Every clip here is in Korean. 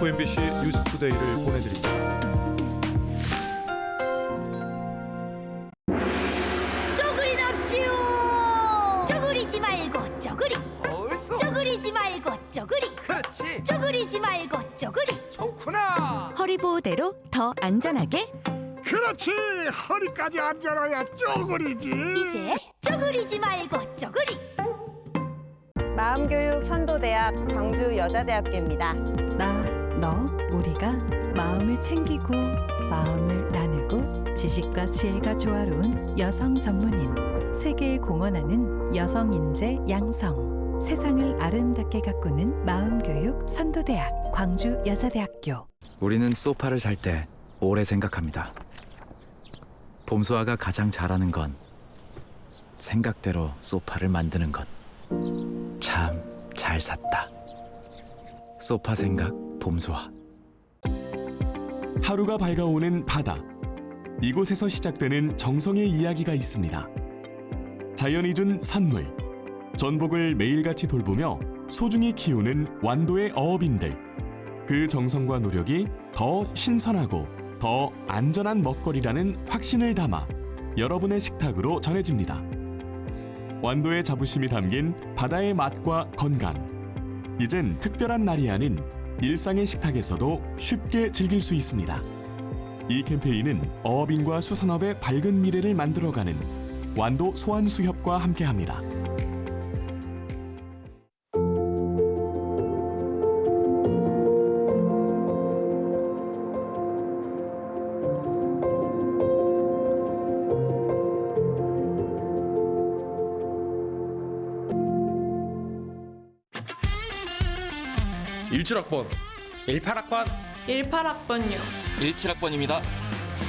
목포 MBC 뉴스투데이를 보내드립니다. 쪼그리답시오. 쪼그리지 말고 쪼그리. 어딨어? 쪼그리지 말고 쪼그리. 그렇지. 쪼그리지 말고 쪼그리. 좋구나. 허리 보호대로 더 안전하게. 그렇지, 허리까지 앉아놔야 쪼그리지. 이제 쪼그리지 말고 쪼그리. 마음교육 선도대학 광주여자대학교입니다. 나, 너, 우리가 마음을 챙기고 마음을 나누고 지식과 지혜가 조화로운 여성 전문인, 세계에 공헌하는 여성 인재 양성, 세상을 아름답게 가꾸는 마음교육 선도대학 광주여자대학교. 우리는 소파를 살 때 오래 생각합니다. 봄소아가 가장 잘하는 건 생각대로 소파를 만드는 것. 참 잘 샀다. 소파 생각 봄소아. 하루가 밝아오는 바다. 이곳에서 시작되는 정성의 이야기가 있습니다. 자연이 준 선물. 전복을 매일같이 돌보며 소중히 키우는 완도의 어업인들. 그 정성과 노력이 더 신선하고 더 안전한 먹거리라는 확신을 담아 여러분의 식탁으로 전해집니다. 완도의 자부심이 담긴 바다의 맛과 건강. 이젠 특별한 날이 아닌 일상의 식탁에서도 쉽게 즐길 수 있습니다. 이 캠페인은 어업인과 수산업의 밝은 미래를 만들어가는 완도 소환수협과 함께합니다. (17학번) 18학번 18학번요. 17학번입니다.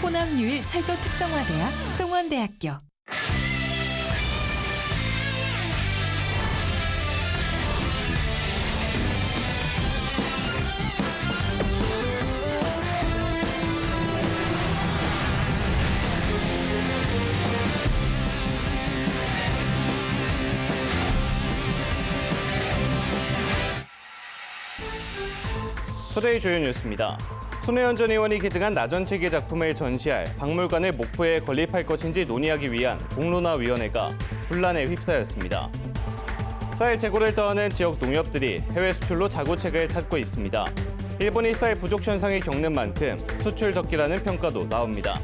호남 유일 철도 특성화대학 송원대학교. 투데이 주요 뉴스입니다. 손혜원 전 의원이 기증한 나전칠기 작품을 전시할 박물관을 목포에 건립할 것인지 논의하기 위한 공론화위원회가 분란에 휩싸였습니다. 쌀 재고를 떠하는 지역 농협들이 해외 수출로 자구책을 찾고 있습니다. 일본이 쌀 부족 현상을 겪는 만큼 수출 적기라는 평가도 나옵니다.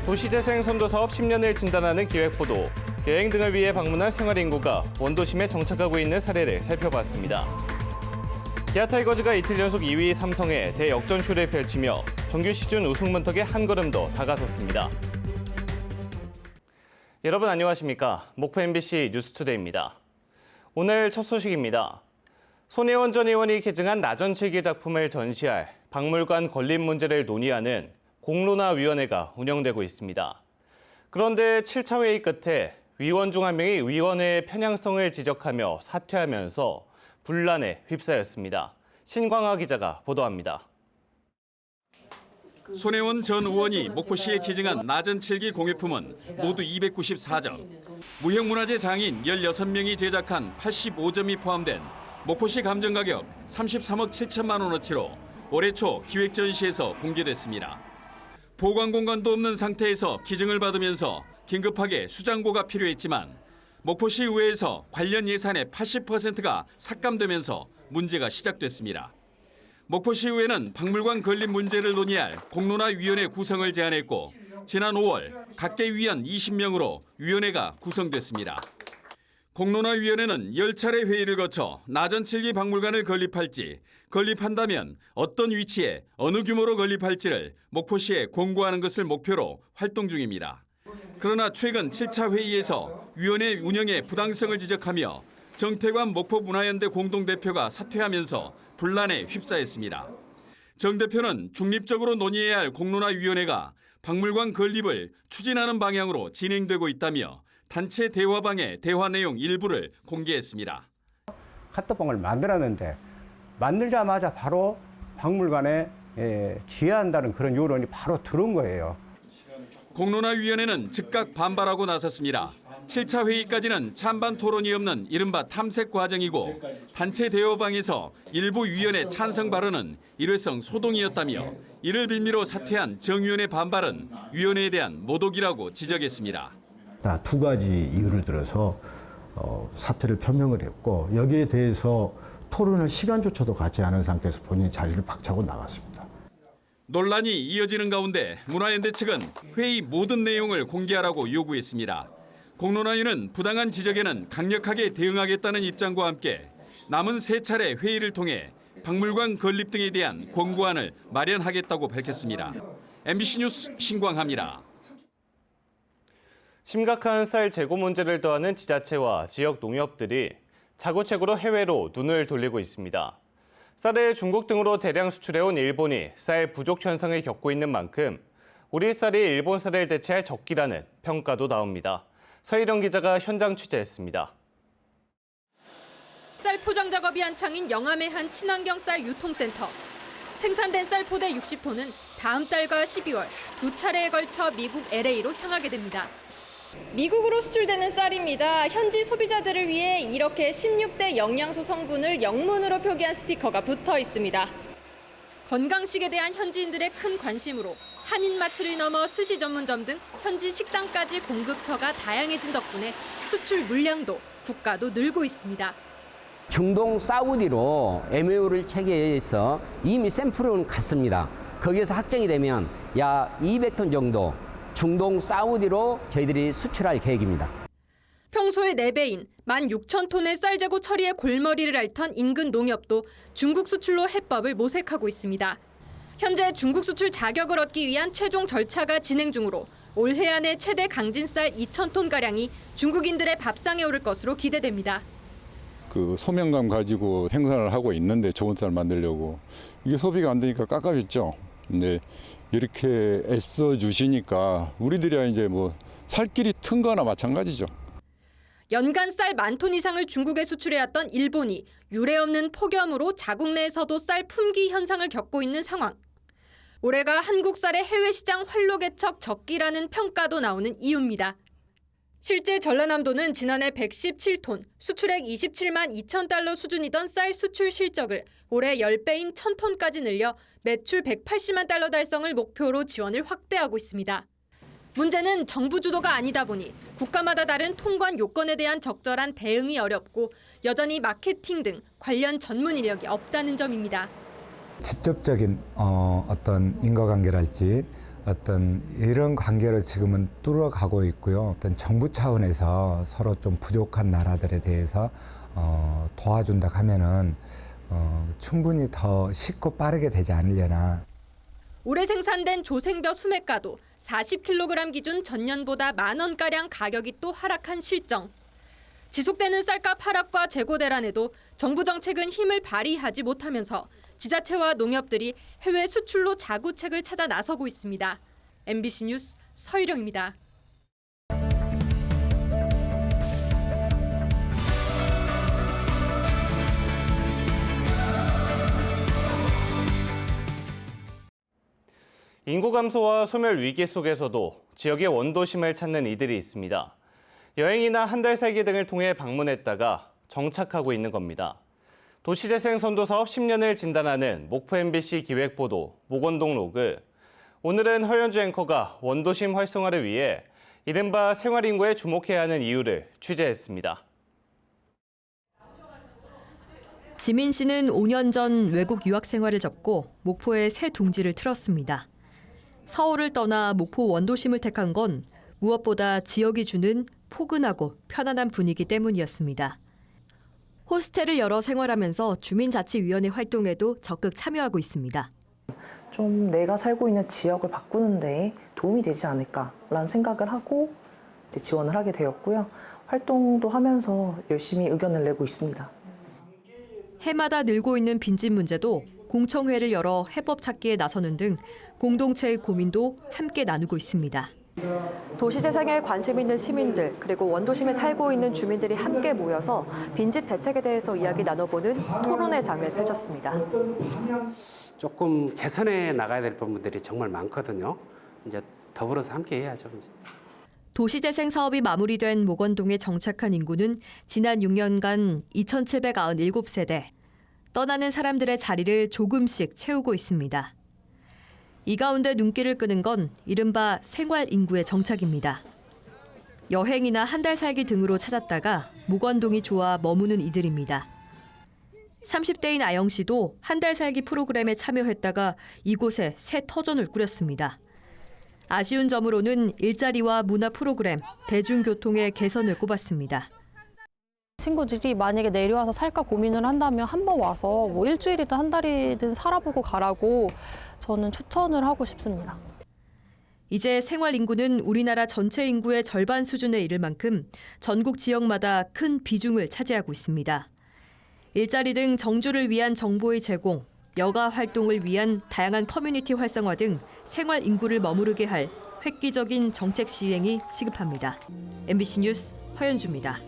도시재생 선도 사업 10년을 진단하는 기획보도, 여행 등을 위해 방문한 생활인구가 원도심에 정착하고 있는 사례를 살펴봤습니다. 기아 타이거즈가 이틀 연속 2위 삼성에 대역전쇼를 펼치며 정규 시즌 우승 문턱에 한 걸음 더 다가섰습니다. 여러분 안녕하십니까? 목포 MBC 뉴스투데이입니다. 오늘 첫 소식입니다. 손혜원 전 의원이 기증한 나전칠기 작품을 전시할 박물관 건립 문제를 논의하는 공론화위원회가 운영되고 있습니다. 그런데 7차 회의 끝에 위원 중 한 명이 위원회의 편향성을 지적하며 사퇴하면서 분란에 휩싸였습니다. 신광하 기자가 보도합니다. 손혜원 전 의원이 목포시에 기증한 나전칠기 공예품은 모두 294점, 무형문화재 장인 16명이 제작한 85점이 포함된 목포시 감정가격 33억 7천만 원어치로 올해 초 기획전시에서 공개됐습니다. 보관 공간도 없는 상태에서 기증을 받으면서 긴급하게 수장고가 필요했지만 목포시 의회에서 관련 예산의 80%가 삭감되면서 문제가 시작됐습니다. 목포시 의회는 박물관 건립 문제를 논의할 공론화위원회 구성을 제안했고 지난 5월 각계 위원 20명으로 위원회가 구성됐습니다. 공론화위원회는 10차례 회의를 거쳐 나전칠기 박물관을 건립할지, 건립한다면 어떤 위치에 어느 규모로 건립할지를 목포시에 공고하는 것을 목표로 활동 중입니다. 그러나 최근 7차 회의에서 위원회 운영의 부당성을 지적하며 정태관 목포문화연대 공동대표가 사퇴하면서 분란에 휩싸였습니다. 정 대표는 중립적으로 논의해야 할 공론화위원회가 박물관 건립을 추진하는 방향으로 진행되고 있다며 단체 대화방의 대화 내용 일부를 공개했습니다. 카톡방을 만들었는데 만들자마자 바로 박물관에 지휘한다는 그런 요론이 바로 들어온 거예요. 공론화위원회는 즉각 반발하고 나섰습니다. 7차 회의까지는 찬반 토론이 없는 이른바 탐색 과정이고 단체 대화방에서 일부 위원의 찬성 발언은 일회성 소동이었다며 이를 빌미로 사퇴한 정 위원의 반발은 위원회에 대한 모독이라고 지적했습니다. 다 두 가지 이유를 들어서 사퇴를 표명을 했고 여기에 대해서 토론할 시간조차도 갖지 않은 상태에서 본인이 자리를 박차고 나갔습니다. 논란이 이어지는 가운데 문화연대 측은 회의 모든 내용을 공개하라고 요구했습니다. 공론화위는 부당한 지적에는 강력하게 대응하겠다는 입장과 함께 남은 3차례 회의를 통해 박물관 건립 등에 대한 권고안을 마련하겠다고 밝혔습니다. MBC 뉴스 신광하입니다. 심각한 쌀 재고 문제를 더하는 지자체와 지역 농협들이 자구책으로 해외로 눈을 돌리고 있습니다. 쌀을 중국 등으로 대량 수출해온 일본이 쌀 부족 현상을 겪고 있는 만큼 우리 쌀이 일본 쌀을 대체할 적기라는 평가도 나옵니다. 서희령 기자가 현장 취재했습니다. 쌀 포장 작업이 한창인 영암의 한 친환경 쌀 유통센터. 생산된 쌀 포대 60톤은 다음 달과 12월 두 차례에 걸쳐 미국 LA로 향하게 됩니다. 미국으로 수출되는 쌀입니다. 현지 소비자들을 위해 이렇게 16대 영양소 성분을 영문으로 표기한 스티커가 붙어 있습니다. 건강식에 대한 현지인들의 큰 관심으로 한인마트를 넘어 스시 전문점 등 현지 식당까지 공급처가 다양해진 덕분에 수출 물량도 국가도 늘고 있습니다. 중동 사우디로 MOU를 체결해서 이미 샘플은 갔습니다. 거기에서 확정이 되면 약 200톤 정도 중동 사우디로 저희들이 수출할 계획입니다. 평소의 4배인 16,000톤의 쌀 재고 처리에 골머리를 앓던 인근 농협도 중국 수출로 해법을 모색하고 있습니다. 현재 중국 수출 자격을 얻기 위한 최종 절차가 진행 중으로 올해 안에 최대 강진 쌀 2,000톤가량이 중국인들의 밥상에 오를 것으로 기대됩니다. 그 소명감 가지고 생산을 하고 있는데 좋은 쌀 만들려고 이게 소비가 안 되니까 깎아줬죠. 근데 이렇게 애써 주시니까 우리들이야 이제 뭐 살 길이 튼 거나 마찬가지죠. 연간 쌀 10,000톤 이상을 중국에 수출해왔던 일본이 유례없는 폭염으로 자국 내에서도 쌀 품귀 현상을 겪고 있는 상황. 올해가 한국 쌀의 해외 시장 활로 개척 적기라는 평가도 나오는 이유입니다. 실제 전라남도는 지난해 117톤, 수출액 27만 2천 달러 수준이던 쌀 수출 실적을 올해 10배인 1,000톤까지 늘려 매출 180만 달러 달성을 목표로 지원을 확대하고 있습니다. 문제는 정부 주도가 아니다 보니 국가마다 다른 통관 요건에 대한 적절한 대응이 어렵고 여전히 마케팅 등 관련 전문 인력이 없다는 점입니다. 직접적인 어떤 인과관계랄지 어떤 이런 관계를 지금은 뚫어가고 있고요. 어떤 정부 차원에서 서로 좀 부족한 나라들에 대해서 도와준다 하면은 충분히 더 쉽고 빠르게 되지 않으려나. 올해 생산된 조생벼 수매가도 40kg 기준 전년보다 10,000원가량 가격이 또 하락한 실정. 지속되는 쌀값 하락과 재고 대란에도 정부 정책은 힘을 발휘하지 못하면서 지자체와 농협들이 해외 수출로 자구책을 찾아 나서고 있습니다. MBC 뉴스 서희령입니다. 인구 감소와 소멸 위기 속에서도 지역의 원도심을 찾는 이들이 있습니다. 여행이나 한 달 살기 등을 통해 방문했다가 정착하고 있는 겁니다. 도시재생 선도 사업 10년을 진단하는 목포 MBC 기획보도 목원동 로그. 오늘은 허연주 앵커가 원도심 활성화를 위해 이른바 생활인구에 주목해야 하는 이유를 취재했습니다. 지민 씨는 5년 전 외국 유학 생활을 접고 목포에 새 둥지를 틀었습니다. 서울을 떠나 목포 원도심을 택한 건 무엇보다 지역이 주는 포근하고 편안한 분위기 때문이었습니다. 호스텔을 열어 생활하면서 주민자치위원회 활동에도 적극 참여하고 있습니다. 좀 내가 살고 있는 지역을 바꾸는 데 도움이 되지 않을까라는 생각을 하고 이제 지원을 하게 되었고요. 활동도 하면서 열심히 의견을 내고 있습니다. 해마다 늘고 있는 빈집 문제도 공청회를 열어 해법 찾기에 나서는 등 공동체의 고민도 함께 나누고 있습니다. 도시재생에 관심 있는 시민들 그리고 원도심에 살고 있는 주민들이 함께 모여서 빈집 대책에 대해서 이야기 나눠보는 토론회 장을 펼쳤습니다. 조금 개선해 나가야 될 부분들이 정말 많거든요. 이제 더불어서 함께 해야죠. 이제. 도시재생 사업이 마무리된 목원동에 정착한 인구는 지난 6년간 2,797세대. 떠나는 사람들의 자리를 조금씩 채우고 있습니다. 이 가운데 눈길을 끄는 건 이른바 생활 인구의 정착입니다. 여행이나 한 달 살기 등으로 찾았다가 목원동이 좋아 머무는 이들입니다. 30대인 아영 씨도 한 달 살기 프로그램에 참여했다가 이곳에 새 터전을 꾸렸습니다. 아쉬운 점으로는 일자리와 문화 프로그램, 대중교통의 개선을 꼽았습니다. 친구들이 만약에 내려와서 살까 고민을 한다면 한번 와서 뭐 일주일이든 한 달이든 살아보고 가라고 저는 추천을 하고 싶습니다. 이제 생활 인구는 우리나라 전체 인구의 절반 수준에 이를 만큼 전국 지역마다 큰 비중을 차지하고 있습니다. 일자리 등 정주를 위한 정보의 제공, 여가 활동을 위한 다양한 커뮤니티 활성화 등 생활 인구를 머무르게 할 획기적인 정책 시행이 시급합니다. MBC 뉴스 허연주입니다.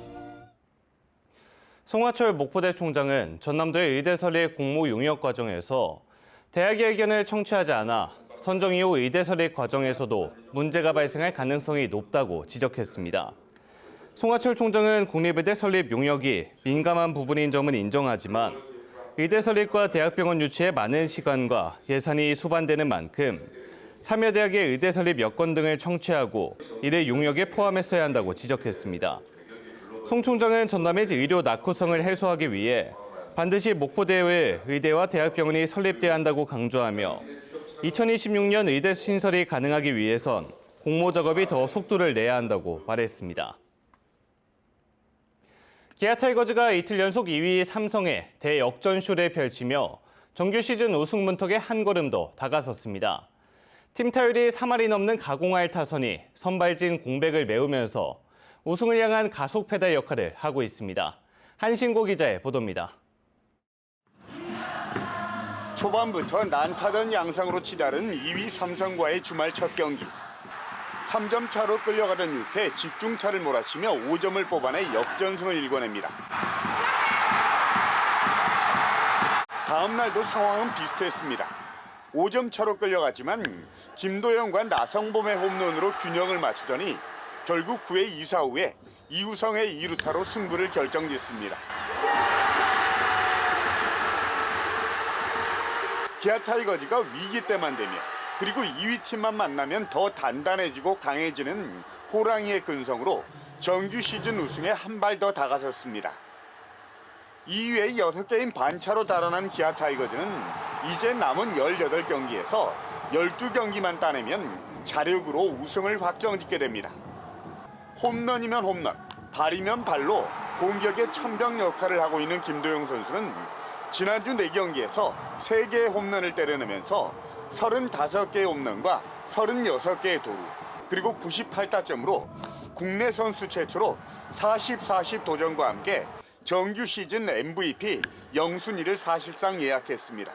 송하철 목포대 총장은 전남도의 의대 설립 공모 용역 과정에서 대학의 의견을 청취하지 않아 선정 이후 의대 설립 과정에서도 문제가 발생할 가능성이 높다고 지적했습니다. 송하철 총장은 국립의대 설립 용역이 민감한 부분인 점은 인정하지만 의대 설립과 대학병원 유치에 많은 시간과 예산이 수반되는 만큼 참여대학의 의대 설립 여건 등을 청취하고 이를 용역에 포함했어야 한다고 지적했습니다. 송 총장은 전남의 의료 낙후성을 해소하기 위해 반드시 목포대의 의대와 대학병원이 설립돼야 한다고 강조하며 2026년 의대 신설이 가능하기 위해선 공모 작업이 더 속도를 내야 한다고 말했습니다. 기아 타이거즈가 이틀 연속 2위 삼성에 대역전쇼를 펼치며 정규 시즌 우승 문턱에 한 걸음 더 다가섰습니다. 팀 타율이 3할이 넘는 가공할 타선이 선발진 공백을 메우면서 우승을 향한 가속 페달 역할을 하고 있습니다. 한신고 기자의 보도입니다. 초반부터 난타전 양상으로 치달은 2위 삼성과의 주말 첫 경기. 3점 차로 끌려가던 6회 집중타를 몰아치며 5점을 뽑아내 역전승을 일궈냅니다. 다음 날도 상황은 비슷했습니다. 5점 차로 끌려가지만 김도영과 나성범의 홈런으로 균형을 맞추더니 결국 9회 2사 후에 이우성의 2루타로 승부를 결정짓습니다. 기아 타이거즈가 위기 때만 되면 그리고 2위 팀만 만나면 더 단단해지고 강해지는 호랑이의 근성으로 정규 시즌 우승에 한 발 더 다가섰습니다. 2위에 6게임 반차로 달아난 기아 타이거즈는 이제 남은 18경기에서 12경기만 따내면 자력으로 우승을 확정짓게 됩니다. 홈런이면 홈런, 발이면 발로 공격의 천병 역할을 하고 있는 김도영 선수는 지난주 4경기에서 3개의 홈런을 때려내면서 35개의 홈런과 36개의 도루, 그리고 98타점으로 국내 선수 최초로 40-40 도전과 함께 정규 시즌 MVP 영순위를 사실상 예약했습니다.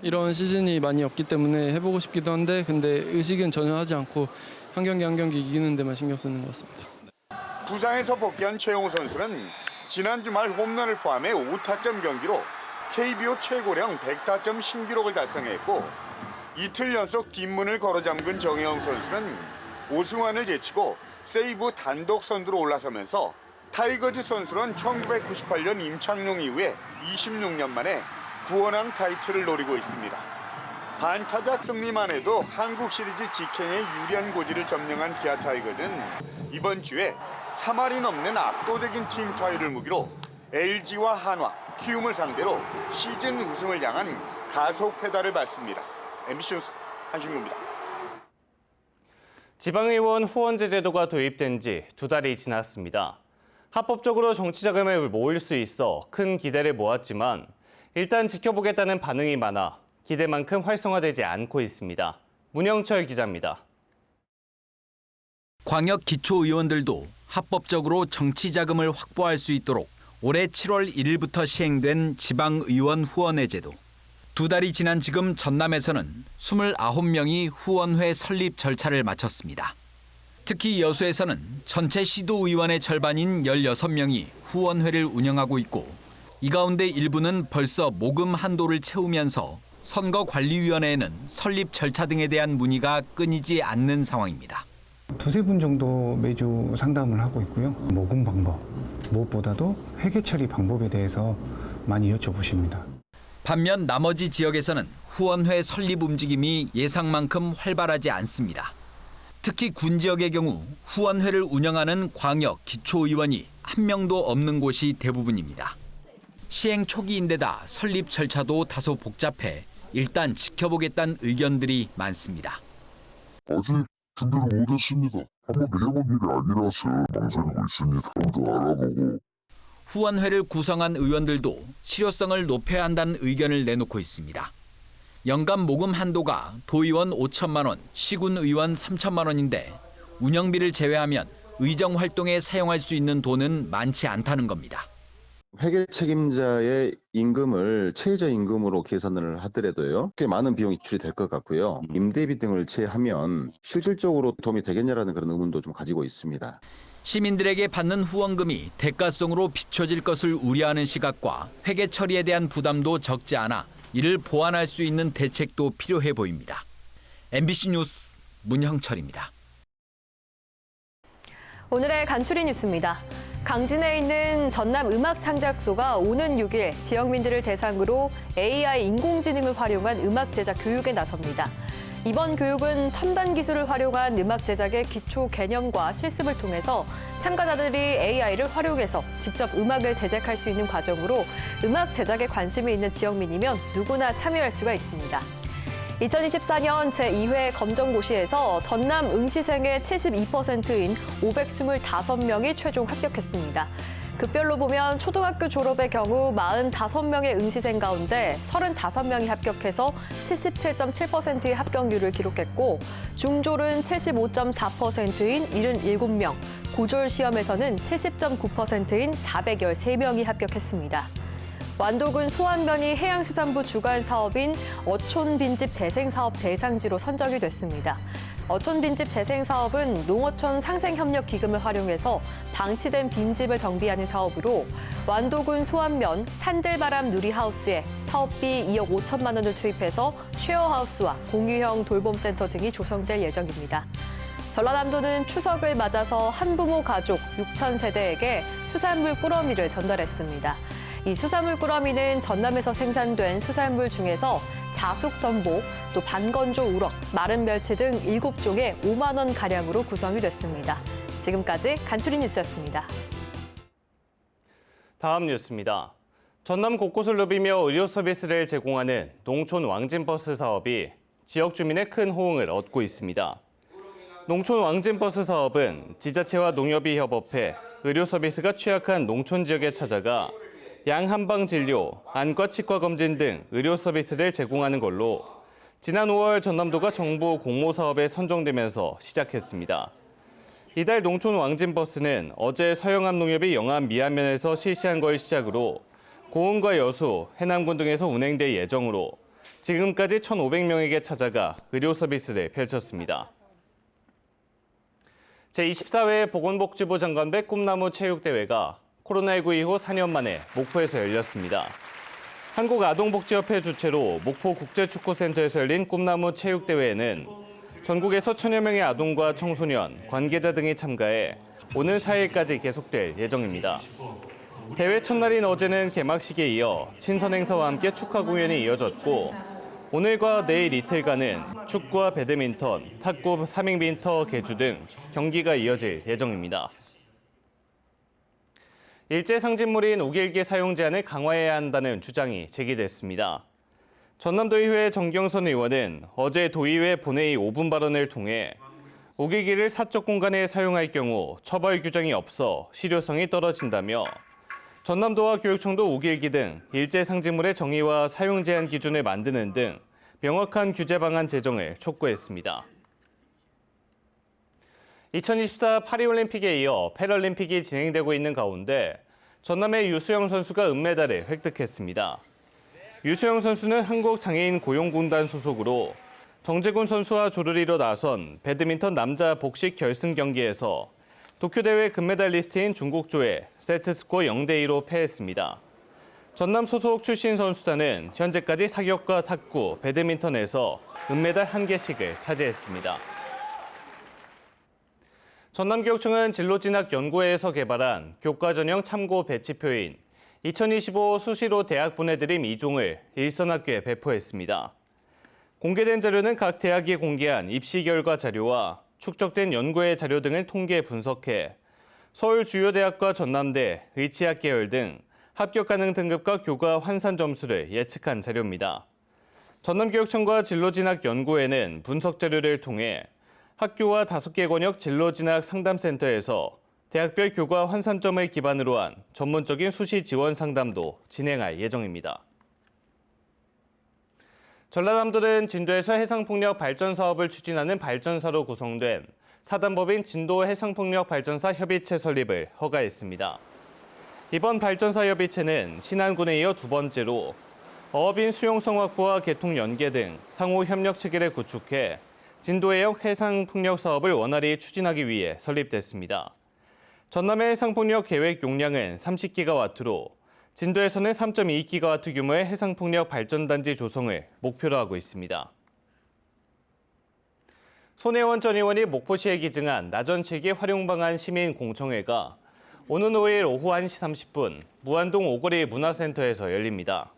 이런 시즌이 많이 없기 때문에 해보고 싶기도 한데 근데 의식은 전혀 하지 않고 한 경기 한 경기 이기는 데만 신경 쓰는 것 같습니다. 부상에서 복귀한 최용우 선수는 지난 주말 홈런을 포함해 5타점 경기로 KBO 최고령 100타점 신기록을 달성했고 이틀 연속 뒷문을 걸어잠근 정혜영 선수는 오승환을 제치고 세이브 단독 선두로 올라서면서 타이거즈 선수는 1998년 임창용 이후에 26년 만에 구원왕 타이틀을 노리고 있습니다. 반타작 승리만 해도 한국 시리즈 직행에 유리한 고지를 점령한 기아 타이거즈는 이번 주에 3할이 넘는 압도적인 팀 타율을 무기로 LG와 한화, 키움을 상대로 시즌 우승을 향한 가속 페달을 밟습니다. MBC 뉴스 한신구입니다. 지방의원 후원제 제도가 도입된 지 2달이 지났습니다. 합법적으로 정치자금을 모을 수 있어 큰 기대를 모았지만 일단 지켜보겠다는 반응이 많아 기대만큼 활성화되지 않고 있습니다. 문영철 기자입니다. 광역 기초의원들도 합법적으로 정치자금을 확보할 수 있도록 올해 7월 1일부터 시행된 지방의원 후원회 제도. 2달이 지난 지금 전남에서는 29명이 후원회 설립 절차를 마쳤습니다. 특히 여수에서는 전체 시도의원의 절반인 16명이 후원회를 운영하고 있고 이 가운데 일부는 벌써 모금 한도를 채우면서 선거관리위원회에는 설립 절차 등에 대한 문의가 끊이지 않는 상황입니다. 두세 분 정도 매주 상담을 하고 있고요. 모금 방법, 무엇보다도 회계 처리 방법에 대해서 많이 여쭤보십니다. 반면 나머지 지역에서는 후원회 설립 움직임이 예상만큼 활발하지 않습니다. 특히 군 지역의 경우 후원회를 운영하는 광역 기초의원이 한 명도 없는 곳이 대부분입니다. 시행 초기인데다 설립 절차도 다소 복잡해 일단 지켜보겠다는 의견들이 많습니다. 아직 준비를 못했습니다. 한번 해본 일이 아니라서 망설이고 있습니다. 좀 더 알아보고. 후원회를 구성한 의원들도 실효성을 높여야 한다는 의견을 내놓고 있습니다. 연간 모금 한도가 도의원 5천만 원, 시군 의원 3천만 원인데 운영비를 제외하면 의정 활동에 사용할 수 있는 돈은 많지 않다는 겁니다. 회계 책임자의 임금을 최저임금으로 계산을 하더라도요, 꽤 많은 비용이 지출이 될 것 같고요. 임대비 등을 제외하면 실질적으로 도움이 되겠냐라는 그런 의문도 좀 가지고 있습니다. 시민들에게 받는 후원금이 대가성으로 비춰질 것을 우려하는 시각과 회계 처리에 대한 부담도 적지 않아 이를 보완할 수 있는 대책도 필요해 보입니다. MBC 뉴스 문형철입니다. 오늘의 간추린 뉴스입니다. 강진에 있는 전남 음악창작소가 오는 6일 지역민들을 대상으로 AI 인공지능을 활용한 음악 제작 교육에 나섭니다. 이번 교육은 첨단 기술을 활용한 음악 제작의 기초 개념과 실습을 통해서 참가자들이 AI를 활용해서 직접 음악을 제작할 수 있는 과정으로 음악 제작에 관심이 있는 지역민이면 누구나 참여할 수가 있습니다. 2024년 제2회 검정고시에서 전남 응시생의 72%인 525명이 최종 합격했습니다. 급별로 보면 초등학교 졸업의 경우 45명의 응시생 가운데 35명이 합격해서 77.7%의 합격률을 기록했고 중졸은 75.4%인 77명, 고졸 시험에서는 70.9%인 413명이 합격했습니다. 완도군 소안면이 해양수산부 주관 사업인 어촌 빈집 재생사업 대상지로 선정이 됐습니다. 어촌 빈집 재생사업은 농어촌 상생협력기금을 활용해서 방치된 빈집을 정비하는 사업으로 완도군 소안면 산들바람 누리하우스에 사업비 2억 5천만 원을 투입해서 쉐어하우스와 공유형 돌봄센터 등이 조성될 예정입니다. 전라남도는 추석을 맞아서 한부모 가족 6천 세대에게 수산물 꾸러미를 전달했습니다. 이 수산물 꾸러미는 전남에서 생산된 수산물 중에서 자숙 전복, 또 반건조 우럭, 마른 멸치 등 7종의 5만 원 가량으로 구성이 됐습니다. 지금까지 간추린 뉴스였습니다. 다음 뉴스입니다. 전남 곳곳을 누비며 의료 서비스를 제공하는 농촌 왕진버스 사업이 지역 주민의 큰 호응을 얻고 있습니다. 농촌 왕진버스 사업은 지자체와 농협이 협업해 의료 서비스가 취약한 농촌 지역에 찾아가 양한방 진료, 안과 치과 검진 등 의료 서비스를 제공하는 걸로 지난 5월 전남도가 정부 공모 사업에 선정되면서 시작했습니다. 이달 농촌 왕진버스는 어제 서영암 농협이 영암 미안면에서 실시한 걸 시작으로 고흥과 여수, 해남군 등에서 운행될 예정으로 지금까지 1,500명에게 찾아가 의료 서비스를 펼쳤습니다. 제24회 보건복지부 장관배 꿈나무 체육대회가 코로나19 이후 4년 만에 목포에서 열렸습니다. 한국아동복지협회 주최로 목포 국제축구센터에서 열린 꿈나무 체육대회에는 전국에서 1,000여 명의 아동과 청소년, 관계자 등이 참가해 오늘 4일까지 계속될 예정입니다. 대회 첫날인 어제는 개막식에 이어 친선 행사와 함께 축하 공연이 이어졌고 오늘과 내일 이틀간은 축구와 배드민턴, 탁구, 3인빈터 개주 등 경기가 이어질 예정입니다. 일제 상징물인 우길기 사용 제한을 강화해야 한다는 주장이 제기됐습니다. 전남도의회 정경선 의원은 어제 도의회 본회의 5분 발언을 통해 우길기를 사적 공간에 사용할 경우 처벌 규정이 없어 실효성이 떨어진다며 전남도와 교육청도 우길기 등 일제 상징물의 정의와 사용 제한 기준을 만드는 등 명확한 규제 방안 제정을 촉구했습니다. 2024 파리올림픽에 이어 패럴림픽이 진행되고 있는 가운데 전남의 유수영 선수가 은메달을 획득했습니다. 유수영 선수는 한국장애인 고용공단 소속으로 정재군 선수와 조르리로 나선 배드민턴 남자 복식 결승 경기에서 도쿄대회 금메달리스트인 중국조에 세트스코어 0대2로 패했습니다. 전남 소속 출신 선수단은 현재까지 사격과 탁구, 배드민턴에서 은메달 1개씩을 차지했습니다. 전남교육청은 진로진학연구회에서 개발한 교과 전형 참고 배치표인 2025 수시로 대학 보내드림 2종을 일선학교에 배포했습니다. 공개된 자료는 각 대학이 공개한 입시 결과 자료와 축적된 연구의 자료 등을 통계 분석해 서울 주요 대학과 전남대, 의치학 계열 등 합격 가능 등급과 교과 환산 점수를 예측한 자료입니다. 전남교육청과 진로진학연구회는 분석 자료를 통해 학교와 5개 권역 진로진학 상담센터에서 대학별 교과 환산점을 기반으로 한 전문적인 수시 지원 상담도 진행할 예정입니다. 전라남도는 진도에서 해상풍력 발전 사업을 추진하는 발전사로 구성된 사단법인 진도 해상풍력 발전사 협의체 설립을 허가했습니다. 이번 발전사 협의체는 신안군에 이어 두 번째로 어업인 수용성 확보와 개통 연계 등 상호 협력 체계를 구축해 진도해역 해상풍력 사업을 원활히 추진하기 위해 설립됐습니다. 전남의 해상풍력 계획 용량은 30기가와트로 진도에서는 3.2기가와트 규모의 해상풍력 발전단지 조성을 목표로 하고 있습니다. 손혜원 전 의원이 목포시에 기증한 나전칠기 활용방안 시민공청회가 오는 5일 오후 1시 30분 무안동 오거리 문화센터에서 열립니다.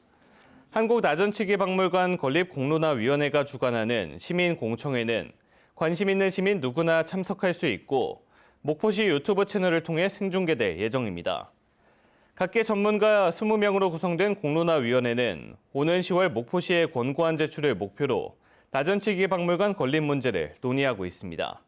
한국나전치기박물관 건립공론화위원회가 주관하는 시민공청회는 관심 있는 시민 누구나 참석할 수 있고 목포시 유튜브 채널을 통해 생중계될 예정입니다. 각계 전문가 20명으로 구성된 공론화위원회는 오는 10월 목포시의 권고안 제출을 목표로 나전치기박물관 건립 문제를 논의하고 있습니다.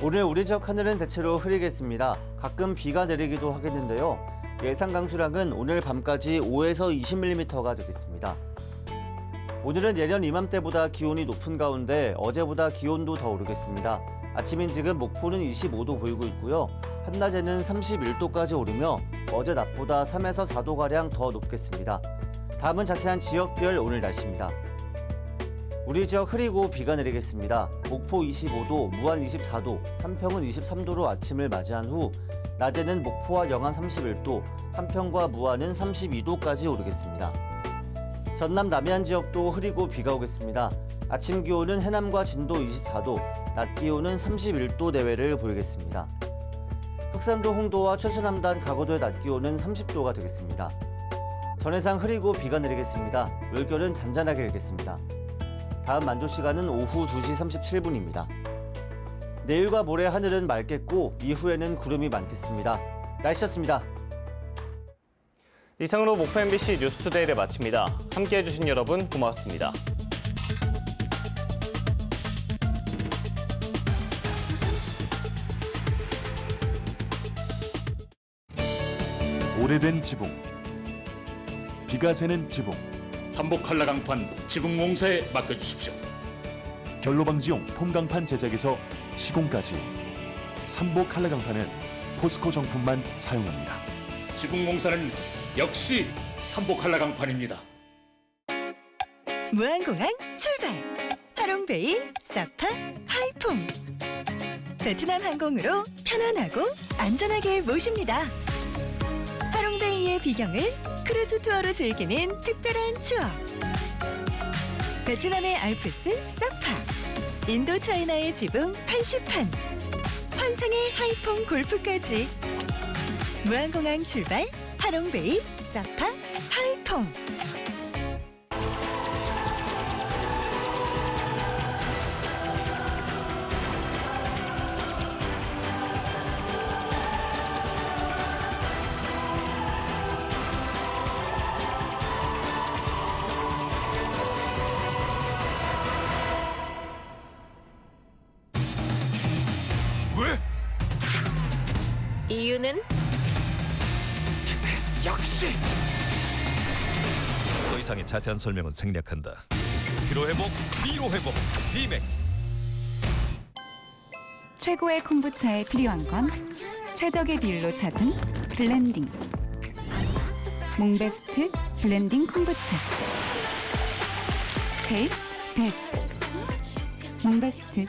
오늘 우리 지역 하늘은 대체로 흐리겠습니다. 가끔 비가 내리기도 하겠는데요. 예상 강수량은 오늘 밤까지 5에서 20mm가 되겠습니다. 오늘은 예년 이맘때보다 기온이 높은 가운데 어제보다 기온도 더 오르겠습니다. 아침인 지금 목포는 25도 보이고 있고요. 한낮에는 31도까지 오르며 어제 낮보다 3에서 4도가량 더 높겠습니다. 다음은 자세한 지역별 오늘 날씨입니다. 우리 지역 흐리고 비가 내리겠습니다. 목포 25도, 무안 24도, 한평은 23도로 아침을 맞이한 후 낮에는 목포와 영암 31도, 한평과 무안은 32도까지 오르겠습니다. 전남 남해안 지역도 흐리고 비가 오겠습니다. 아침 기온은 해남과 진도 24도, 낮 기온은 31도 내외를 보이겠습니다. 흑산도 홍도와 최수남단 가거도의 낮 기온은 30도가 되겠습니다. 전해상 흐리고 비가 내리겠습니다. 물결은 잔잔하게 일겠습니다. 다음 만조 시간은 오후 2시 37분입니다. 내일과 모레 하늘은 맑겠고 이후에는 구름이 많겠습니다. 날씨였습니다. 이상으로 목포 MBC 뉴스투데이를 마칩니다. 함께해 주신 여러분 고맙습니다. 오래된 지붕, 비가 새는 지붕, 한복 한라강판 지붕공사에 맡겨주십시오. 결로방지용 폼강판 제작에서 시공까지 삼복 한라강판은 포스코 정품만 사용합니다. 지붕공사는 역시 삼복 한라강판입니다. 무안공항 출발! 하롱베이 사파 하이폼! 베트남 항공으로 편안하고 안전하게 모십니다. 하롱베이의 비경을 크루즈 투어로 즐기는 특별한 추억. 베트남의 알프스 사파, 인도 차이나의 지붕 판시판, 환상의 하이폼 골프까지. 무안공항 출발, 하롱베이 사파 하이폼. 이유는 역시 더 이상의 자세한 설명은 생략한다. 피로회복, 피로회복, 비맥스. 최고의 콤부차에 필요한 건 최적의 비율로 찾은 블렌딩. 몽베스트 블렌딩 콤부차. 테이스트 베스트. 몽베스트.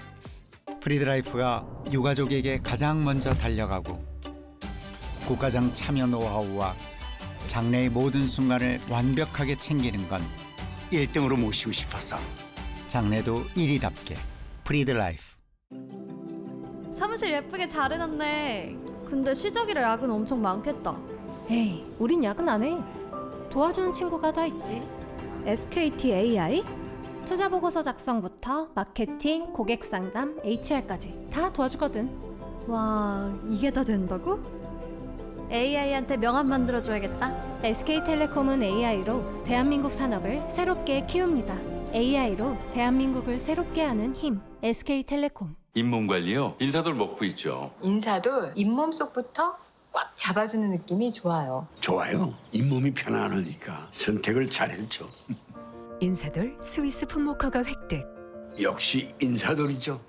프리드라이프가 유가족에게 가장 먼저 달려가고 국가장 참여 노하우와 장래의 모든 순간을 완벽하게 챙기는 건 1등으로 모시고 싶어서. 장래도 1위답게 프리드라이프. 사무실 예쁘게 잘 해놨네. 근데 시작이라 야근 엄청 많겠다. 에이, 우린 야근 안 해. 도와주는 친구가 다 있지. SKT AI? 투자 보고서 작성부터 마케팅, 고객 상담, HR까지 다 도와주거든. 와, 이게 다 된다고? AI한테 명함 만들어줘야겠다. SK텔레콤은 AI로 대한민국 산업을 새롭게 키웁니다. AI로 대한민국을 새롭게 하는 힘. SK텔레콤. 잇몸 관리요? 인사돌 먹고 있죠. 인사도 잇몸 속부터 꽉 잡아주는 느낌이 좋아요. 좋아요. 잇몸이 편안하니까 선택을 잘했죠. 인사돌 스위스 품목허가 획득. 역시 인사돌이죠.